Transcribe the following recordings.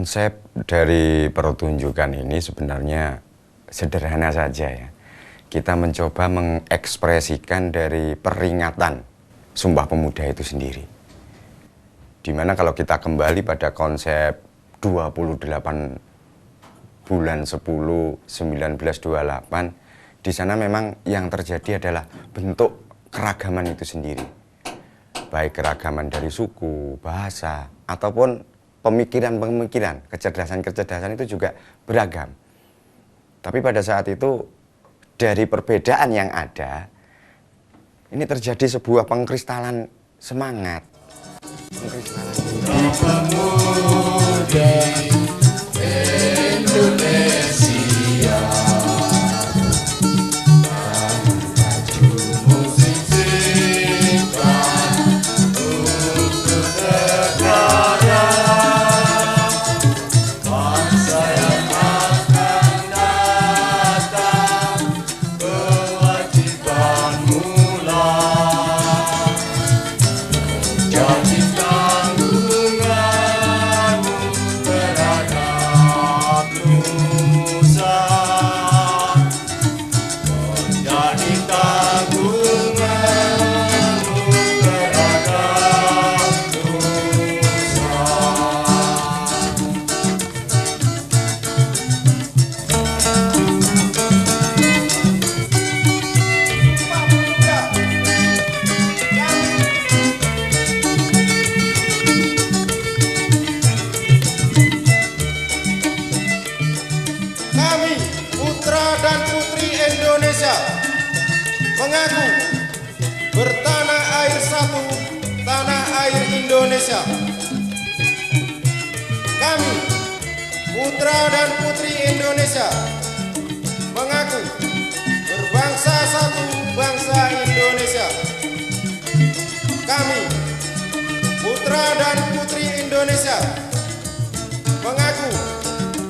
Konsep dari pertunjukan ini sebenarnya sederhana saja ya. Kita mencoba mengekspresikan dari peringatan Sumpah Pemuda itu sendiri. Dimana kalau kita kembali pada konsep 28 bulan 10 1928, di sana memang yang terjadi adalah bentuk keragaman itu sendiri. Baik keragaman dari suku, bahasa, ataupun pemikiran-pemikiran, kecerdasan-kecerdasan itu juga beragam. Tapi pada saat itu, dari perbedaan yang ada, ini terjadi sebuah pengkristalan semangat. Pengkristalan pemuda Indonesia. Mengaku bertanah air satu, tanah air Indonesia. Kami, putra dan putri Indonesia, mengaku berbangsa satu, bangsa Indonesia. Kami, putra dan putri Indonesia, mengaku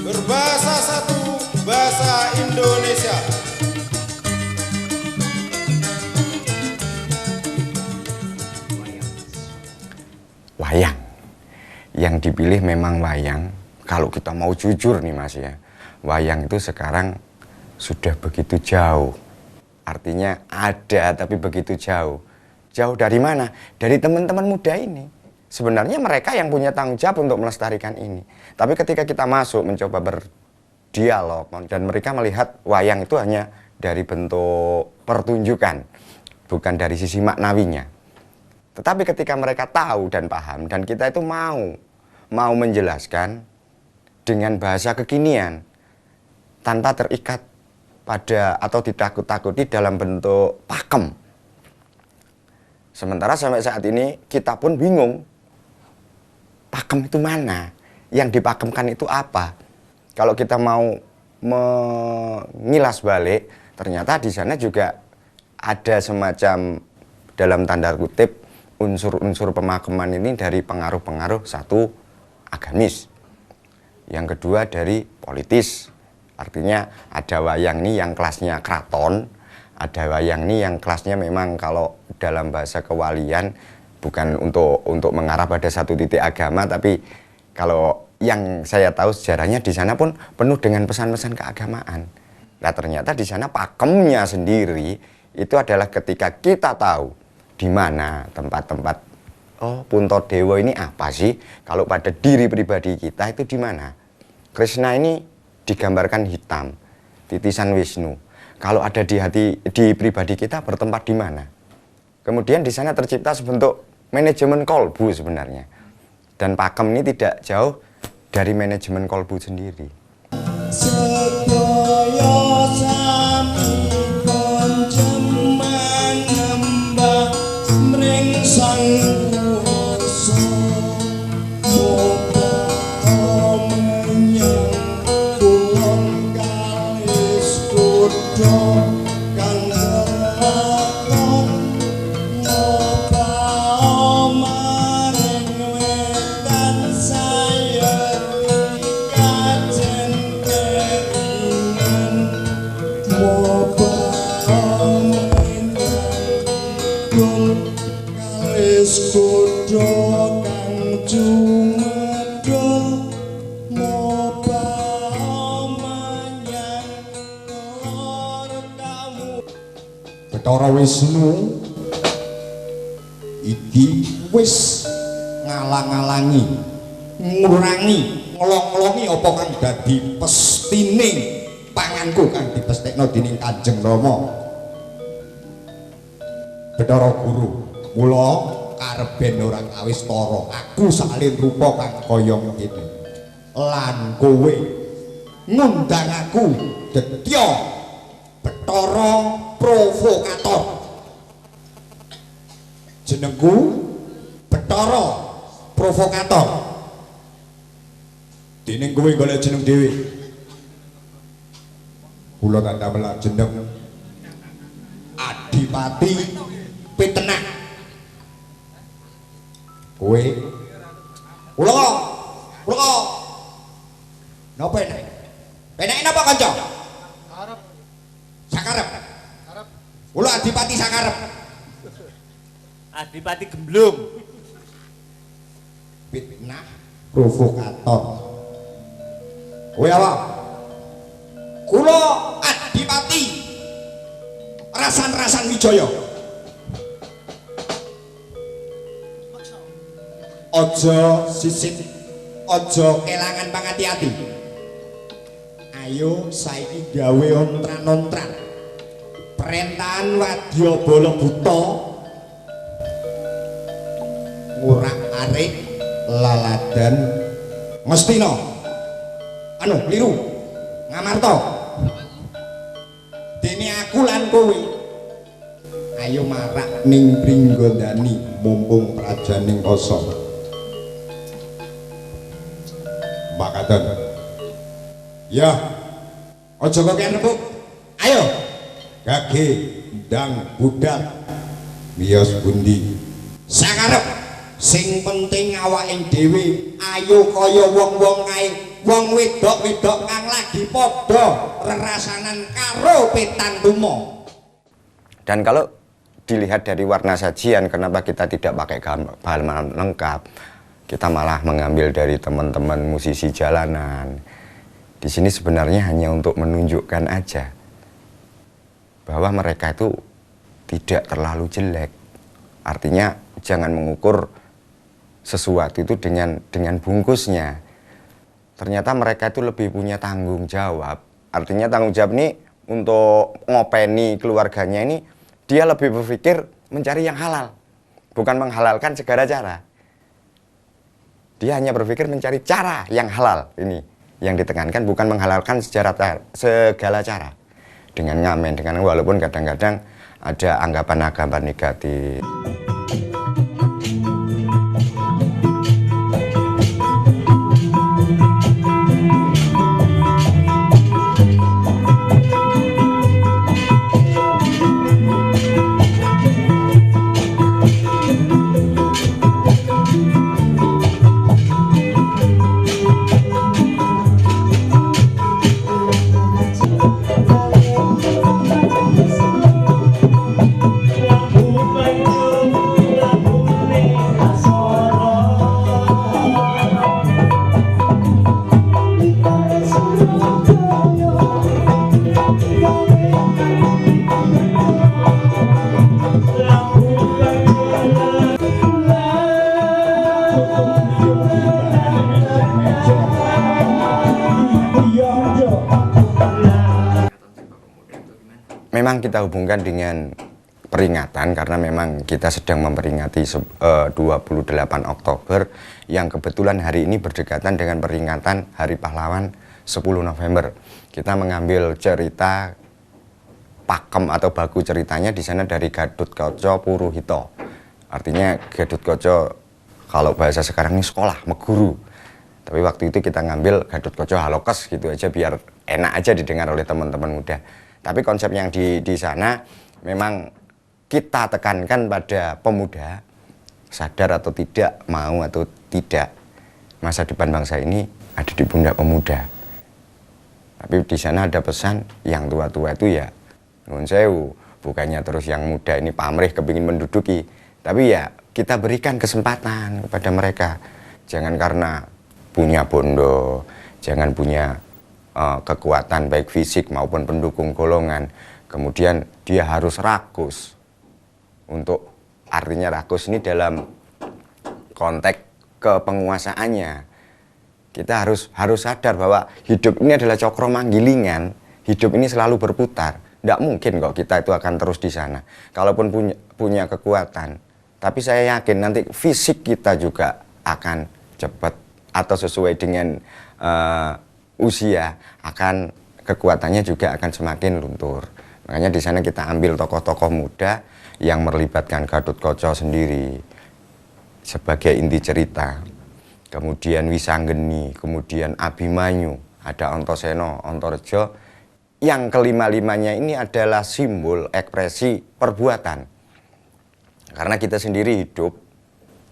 berbahasa satu, bahasa Indonesia. Wayang. Yang dipilih memang wayang. Kalau kita mau jujur nih Mas ya, wayang itu sekarang sudah begitu jauh. Artinya ada tapi begitu jauh. Jauh dari mana? Dari teman-teman muda ini. Sebenarnya mereka yang punya tanggung jawab untuk melestarikan ini. Tapi ketika kita masuk mencoba berdialog dan mereka melihat wayang itu hanya dari bentuk pertunjukan, bukan dari sisi maknawinya. Tetapi ketika mereka tahu dan paham, dan kita itu mau menjelaskan dengan bahasa kekinian, tanpa terikat pada atau ditakut-takuti dalam bentuk pakem. Sementara sampai saat ini kita pun bingung, pakem itu mana? Yang dipakemkan itu apa? Kalau kita mau mengilas balik, ternyata di sana juga ada semacam dalam tanda kutip unsur-unsur pemakeman ini dari pengaruh-pengaruh satu agamis, yang kedua dari politis. Artinya ada wayang ini yang kelasnya keraton, ada wayang ini yang kelasnya memang kalau dalam bahasa kewalian bukan untuk mengarah pada satu titik agama, tapi kalau yang saya tahu sejarahnya di sana pun penuh dengan pesan-pesan keagamaan. Nah ternyata di sana pakemnya sendiri itu adalah ketika kita tahu di mana tempat-tempat, oh Puntadewa ini apa sih? Kalau pada diri pribadi kita itu di mana? Krishna ini digambarkan hitam, titisan Wisnu. Kalau ada di hati, di pribadi kita bertempat di mana? Kemudian di sana tercipta sebentuk manajemen kolbu sebenarnya. Dan pakem ini tidak jauh dari manajemen kolbu sendiri. Kudo kang jumedul Bathara Wisnu iki wis ngalang-alangi, ngurangi, ngelong-ngelongi apa kang dadi pestine panganku kang dipestekno dening Kanjeng Rama. Bathara Guru, mula kareben ora kawistara aku salin rupa kang kaya ngene. Lan kowe ngundang aku Detya Bathara Provokator. Jenengku Bathara Provokator. Dening kowe golek jeneng dhewe. Kula tak damel jeneng Adipati Pitenak. Kowe kula napa enak? Enak napa kanca? Sakarep. Sakarep. Kula Adipati Sakarep. Adipati Gemblung. Fitnah provokator. Kowe apa? Kula Adipati Rasan-rasan Wijaya. Aja sisik, aja kelangan pangati-ati. Ayo saiki gawe ontran-ontran. Perintahan wadya bala buta. Ngurak-arik laladan Ngastina. Anu liru. Ngamarta. Dene aku lan kowe. Ayo marak ning Pringgondani mumpung prajaning kosong. Makaten. Ya. Aja kok rembug. Ayo. Gage ndang budak. Miyos bundi. Sakarep sing penting awake dhewe ayo kaya wong-wong kae, wong wedok-wedok kang lagi padha rerasanan karo Petan Tuma. Dan kalau dilihat dari warna sajian, kenapa kita tidak pakai bahan lengkap? Kita malah mengambil dari teman-teman musisi jalanan. Di sini sebenarnya hanya untuk menunjukkan aja bahwa mereka itu tidak terlalu jelek. Artinya jangan mengukur sesuatu itu dengan bungkusnya. Ternyata mereka itu lebih punya tanggung jawab. Artinya tanggung jawab ini untuk ngopeni keluarganya ini, dia lebih berpikir mencari yang halal, bukan menghalalkan segala cara. Dia hanya berpikir mencari cara yang halal. Ini yang ditekankan, bukan menghalalkan segala cara. Dengan ngamen, dengan walaupun kadang-kadang ada anggapan-anggapan negatif. Memang kita hubungkan dengan peringatan karena memang kita sedang memperingati 28 Oktober yang kebetulan hari ini berdekatan dengan peringatan Hari Pahlawan 10 November. Kita mengambil cerita pakem atau baku ceritanya di sana dari Gatotkaca Puruhito. Artinya Gatotkaca kalau bahasa sekarang ini sekolah, meguru. Tapi waktu itu kita ngambil Gatotkaca Halokes gitu aja biar enak aja didengar oleh teman-teman muda. Tapi konsep yang di sana memang kita tekankan pada pemuda, sadar atau tidak, mau atau tidak, masa depan bangsa ini ada di pundak pemuda. Tapi di sana ada pesan yang tua-tua itu ya nuwun sewu, bukannya terus yang muda ini pamrih kepingin menduduki, tapi ya kita berikan kesempatan kepada mereka. Jangan karena punya bondo, jangan punya kekuatan baik fisik maupun pendukung golongan, kemudian dia harus rakus. Untuk artinya rakus ini dalam konteks kepenguasaannya. Kita harus sadar bahwa hidup ini adalah cokro manggilingan, hidup ini selalu berputar. Tidak mungkin kok kita itu akan terus di sana. Kalaupun punya kekuatan, tapi saya yakin nanti fisik kita juga akan cepat atau sesuai dengan usia, akan kekuatannya juga akan semakin luntur. Makanya di sana kita ambil tokoh-tokoh muda yang melibatkan Gatotkaca sendiri sebagai inti cerita. Kemudian Wisanggeni, kemudian Abimanyu, ada Antasena, Antareja. Yang kelima-limanya ini adalah simbol ekspresi perbuatan. Karena kita sendiri hidup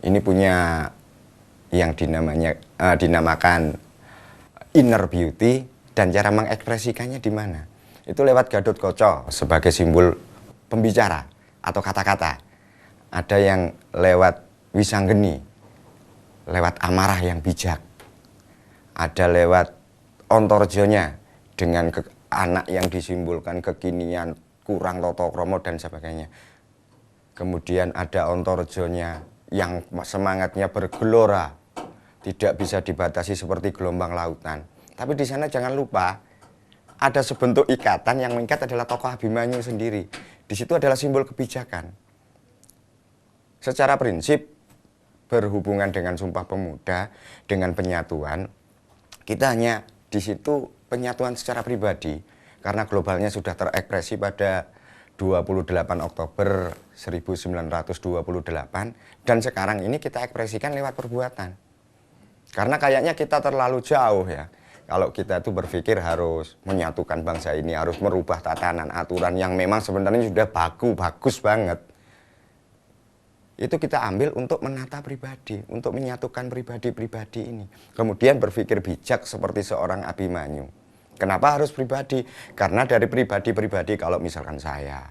ini punya yang dinamakan inner beauty, dan cara mengekspresikannya di mana? Itu lewat Gatotkaca sebagai simbol pembicara atau kata-kata. Ada yang lewat Wisanggeni, lewat amarah yang bijak. Ada lewat Antarejanya dengan anak yang disimbolkan kekinian, kurang tata krama dan sebagainya. Kemudian ada Antarejanya yang semangatnya bergelora, tidak bisa dibatasi seperti gelombang lautan. Tapi di sana jangan lupa ada sebentuk ikatan, yang mengikat adalah tokoh Abimanyu sendiri. Di situ adalah simbol kebijakan. Secara prinsip berhubungan dengan Sumpah Pemuda, dengan penyatuan, kita hanya di situ penyatuan secara pribadi, karena globalnya sudah terekspresi pada 28 Oktober 1928, dan sekarang ini kita ekspresikan lewat perbuatan. Karena kayaknya kita terlalu jauh ya, kalau kita itu berpikir harus menyatukan bangsa ini, harus merubah tatanan, aturan yang memang sebenarnya sudah bagus banget. Itu kita ambil untuk menata pribadi, untuk menyatukan pribadi-pribadi ini. Kemudian berpikir bijak seperti seorang Abimanyu. Kenapa harus pribadi? Karena dari pribadi-pribadi, kalau misalkan saya,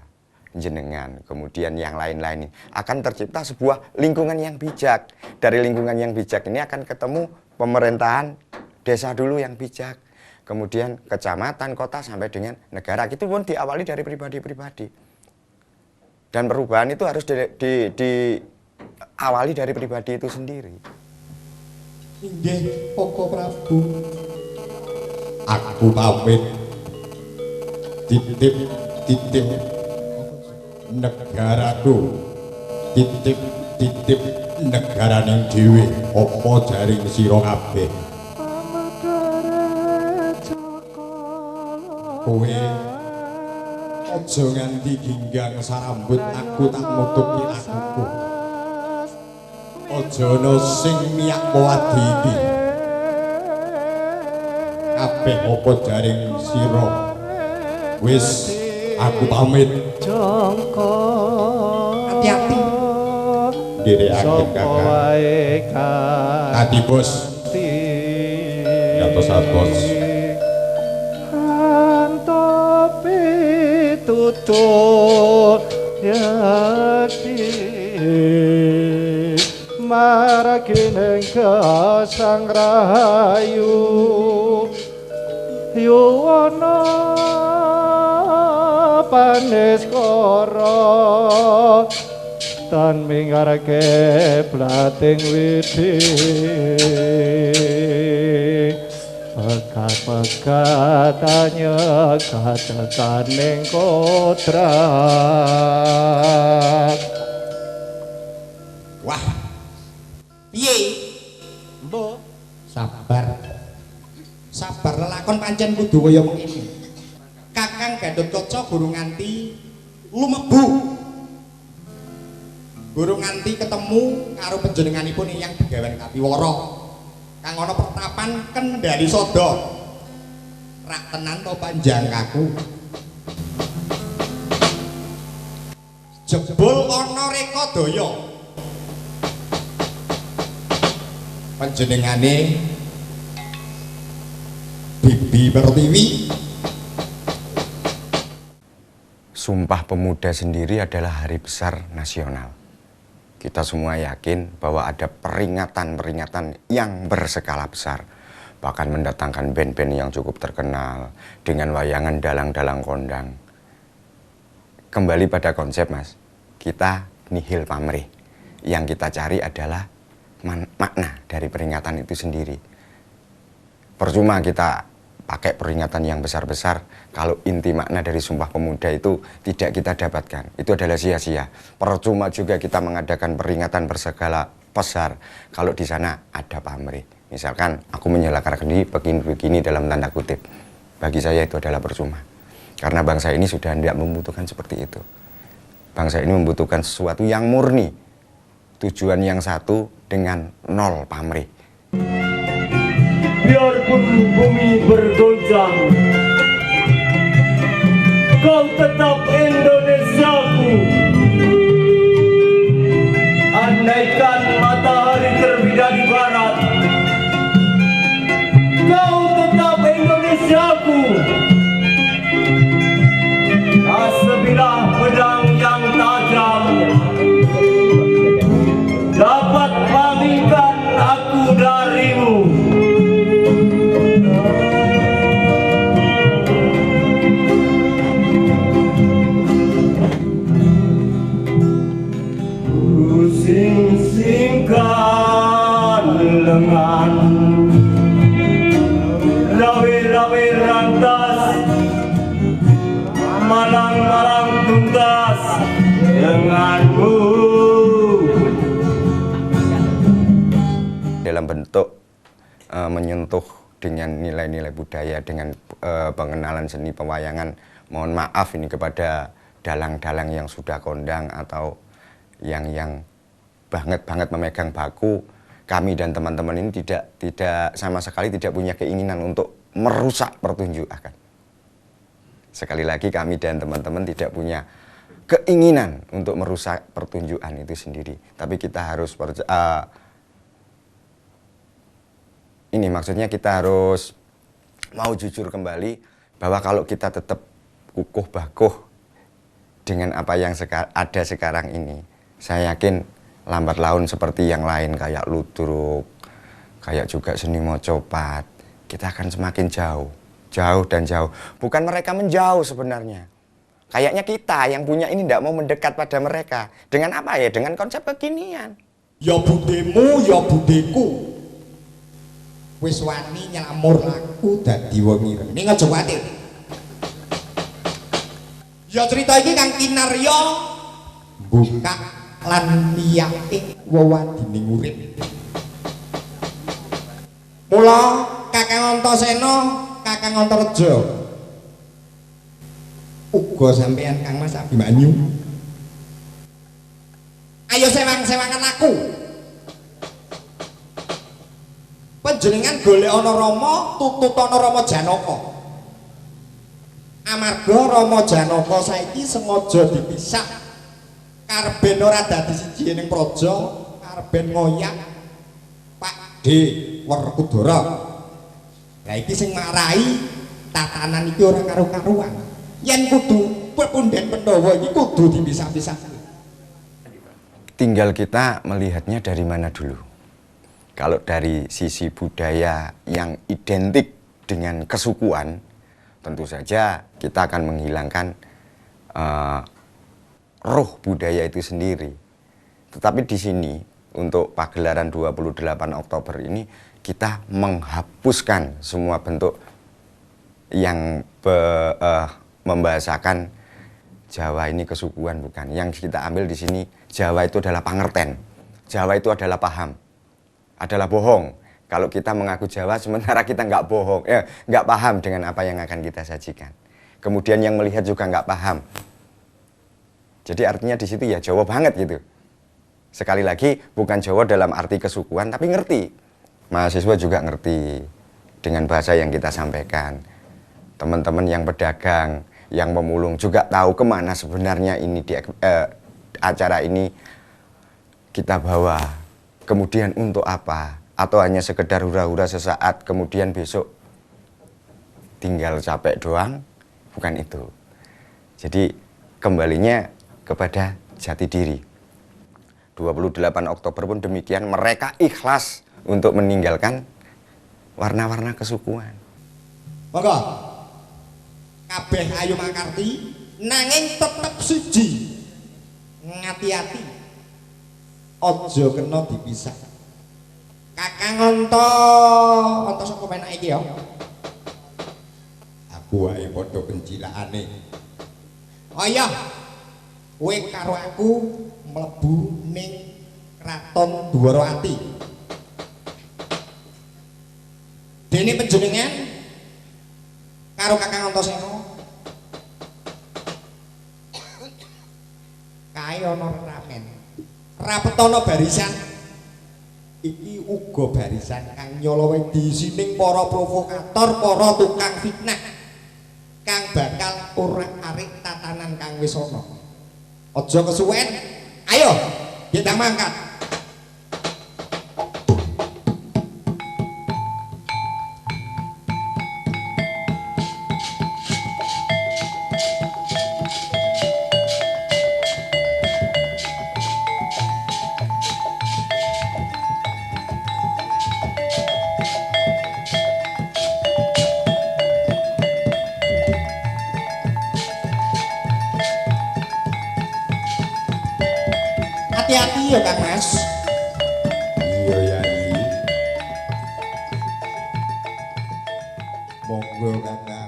jenengan, kemudian yang lain-lain, akan tercipta sebuah lingkungan yang bijak. Dari lingkungan yang bijak ini akan ketemu pemerintahan desa dulu yang bijak, kemudian kecamatan, kota, sampai dengan negara. Itu pun diawali dari pribadi-pribadi. Dan perubahan itu harus diawali dari pribadi itu sendiri. Inggih Koko Prabu, aku pamit titip negaraku, titip negaraning dhewe, apa jaring sira kabeh. Kowe aja nganti ginggang sarambut, aku tak nutupi lakuku. Aja ana sing miyak wadi iki. Kabeh apa jaring sira. Wis aku pamit. Jangka Hati-hati. Ndherekake Kakang. Tadi Bos. Yatos atos. Tutup yakti marakineng kasang rahayu yuwana panes koro tan mingarake plating widi pekat-pekatanya katekaning kodrat. Wah, piye? Mbok Sabar. Sabar lelakon pancen kudu kaya mengene. Kakang Gatotkaca guru nganti lumebu. Guru nganti ketemu karo panjenenganipun Hyang Begawan Kapiwara. Kang ana pertapan Kendari Sada. Rak tenan to panjangkaku. Jebul ana Rekadaya. Panjenengane Bibi Pertiwi. Sumpah Pemuda sendiri adalah hari besar nasional. Kita semua yakin bahwa ada peringatan-peringatan yang berskala besar. Bahkan mendatangkan band-band yang cukup terkenal dengan wayangan dalang-dalang kondang. kembali pada konsep, Mas. Kita nihil pamrih. Yang kita cari adalah makna dari peringatan itu sendiri. Percuma kita pakai peringatan yang besar-besar kalau inti makna dari Sumpah Pemuda itu tidak kita dapatkan. Itu adalah sia-sia. Percuma juga kita mengadakan peringatan berskala besar kalau di sana ada pamrih. Misalkan aku menyalakan diri begini-begini dalam tanda kutip. Bagi saya itu adalah percuma. Karena bangsa ini sudah tidak membutuhkan seperti itu. Bangsa ini membutuhkan sesuatu yang murni. Tujuan yang satu dengan nol pamrih. Biarpun bumi bergoncang, kau tetap Indonesiaku. Andaikan matahari terbit di barat, kau tetap Indonesiaku. Sebilah pedang yang tajam dapat palingkan aku darimu. Sing-singkan lengan, rawe-rawe rantas, malang-malang tuntas denganmu. Dalam bentuk menyentuh dengan nilai-nilai budaya, dengan pengenalan seni pewayangan. Mohon maaf ini kepada dalang-dalang yang sudah kondang atau yang banget memegang baku. Kami dan teman-teman ini tidak sama sekali tidak punya keinginan untuk merusak pertunjukan. Sekali lagi kami dan teman-teman tidak punya keinginan untuk merusak pertunjukan itu sendiri. Tapi kita harus ini maksudnya kita harus mau jujur kembali bahwa kalau kita tetap kukuh bakuh dengan apa yang ada sekarang ini, saya yakin lambat laun seperti yang lain kayak ludruk, kayak juga seni mocopat, kita akan semakin jauh dan jauh. Bukan mereka menjauh sebenarnya. Kayaknya kita yang punya ini tidak mau mendekat pada mereka. Dengan apa ya? Dengan konsep kekinian. Ya budemu, ya budeku. Wis wani nylamur aku dadi wong ireng. Ning aja kuwatir. Ya cerita iki Kang Kinarya buka lan liyake wewadining urip. Mula Kakang Antasena, Kakang Antareja uga sampeyan Kang Mas Abimanyu. Ayo sewang-sewangan aku. Panjenengan golek ana Rama, tututana Rama Janaka. Amarga Rama Janaka saiki sengaja dipisah. Karben ora dadi siji ning praja, karben ngoyak Pak D Werkudara. Lah iki sing marai tatanan iki ora karo-karuan. Yen kudu pepundhen Pandhawa iki kudu dipisah-pisah. Tinggal kita melihatnya dari mana dulu. Kalau dari sisi budaya yang identik dengan kesukuan, tentu saja kita akan menghilangkan roh budaya itu sendiri. Tetapi di sini untuk pagelaran 28 Oktober ini kita menghapuskan semua bentuk yang membahasakan Jawa ini kesukuan, bukan. Yang kita ambil di sini Jawa itu adalah pangerten. Jawa itu adalah paham. Adalah bohong kalau kita mengaku Jawa sementara kita nggak bohong, nggak paham dengan apa yang akan kita sajikan. Kemudian yang melihat juga nggak paham. Jadi artinya di situ ya Jawa banget gitu. Sekali lagi bukan Jawa dalam arti kesukuan tapi ngerti. Mahasiswa juga ngerti dengan bahasa yang kita sampaikan. Teman-teman yang pedagang, yang pemulung juga tahu kemana sebenarnya ini di acara ini kita bawa. Kemudian untuk apa? Atau hanya sekedar hura-hura sesaat, kemudian besok tinggal capek doang? Bukan itu. Jadi kembalinya kepada jati diri. 28 Oktober pun demikian, mereka ikhlas untuk meninggalkan warna-warna kesukuan. Monggo. Kabeh ayo makarti nanging tetep siji ngati-ati aja kena dipisah. Kakang Anta sapa penak iki ya? Aku wae padha kencilakane. Oh iya, kowe karo aku mlebu ning Kraton Dwarawati. Dene panjenengan karo Kakang Antasena kae ana ramen. Rapetana barisan iki uga barisan kang nyolowe disining para provokator, para tukang fitnah kang bakal urak-arik tatanan kang wis ana. Aja kesuwen. Ayo, kita mangkat. Hati-hati ya Kang Mas. Iya Yai. Monggo Kakang.